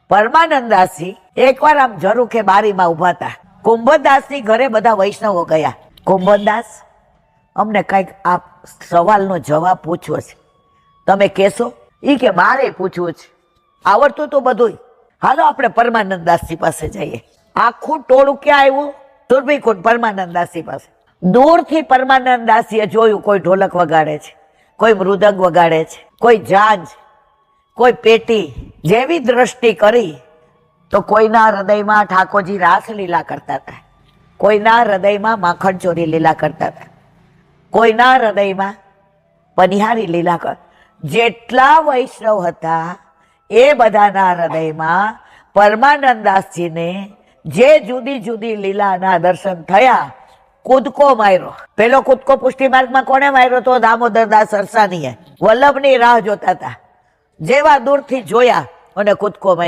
પરમાનંદાસજી એકવાર આમ ઝરૂખે બારીમાં ઉભા હતા. કુંભદાસની ઘરે બધા વૈષ્ણવો ગયા. કુંભદાસ, અમને કઈક આ સવાલનો જવાબ પૂછવો છે, તમે કહેશો? ઈ કે મારે પૂછવું છે, આવડતું તો બધું. હાલો આપણે પરમાનંદાસજી પાસે જઈએ. આખું ટોળું ક્યાં આવ્યું? સુરભીકુંડ પરમાનંદાસજી પાસે. દૂરથી પરમાનંદાસજીએ જોયું કોઈ ઢોલક વગાડે છે, કોઈ મૃદંગ વગાડે છે, કોઈ ઝાંઝ, કોઈ પેટી. જેવી દ્રષ્ટિ કરી તો કોઈના હૃદયમાં ઠાકોરજી રાસલીલા કરતા હતા, કોઈના હૃદયમાં માખણ ચોરી લીલા કરતા હતા, કોઈના હૃદયમાં પનિહારી લીલા કર. જેટલા વૈષ્ણવ હતા એ બધાના હૃદયમાં પરમાનંદાસજીને જે જુદી જુદી લીલાના દર્શન થયા. કૂદકો માર્યો. પેલો કૂદકો પુષ્ટિ માર્ગમાં કોને માર્યો તો? દામોદરદાસ સરસાનીએ. વલ્લભની રાહ જોતા હતા, જેવા દૂરથી જોયા અને કૂદકો માર્યો.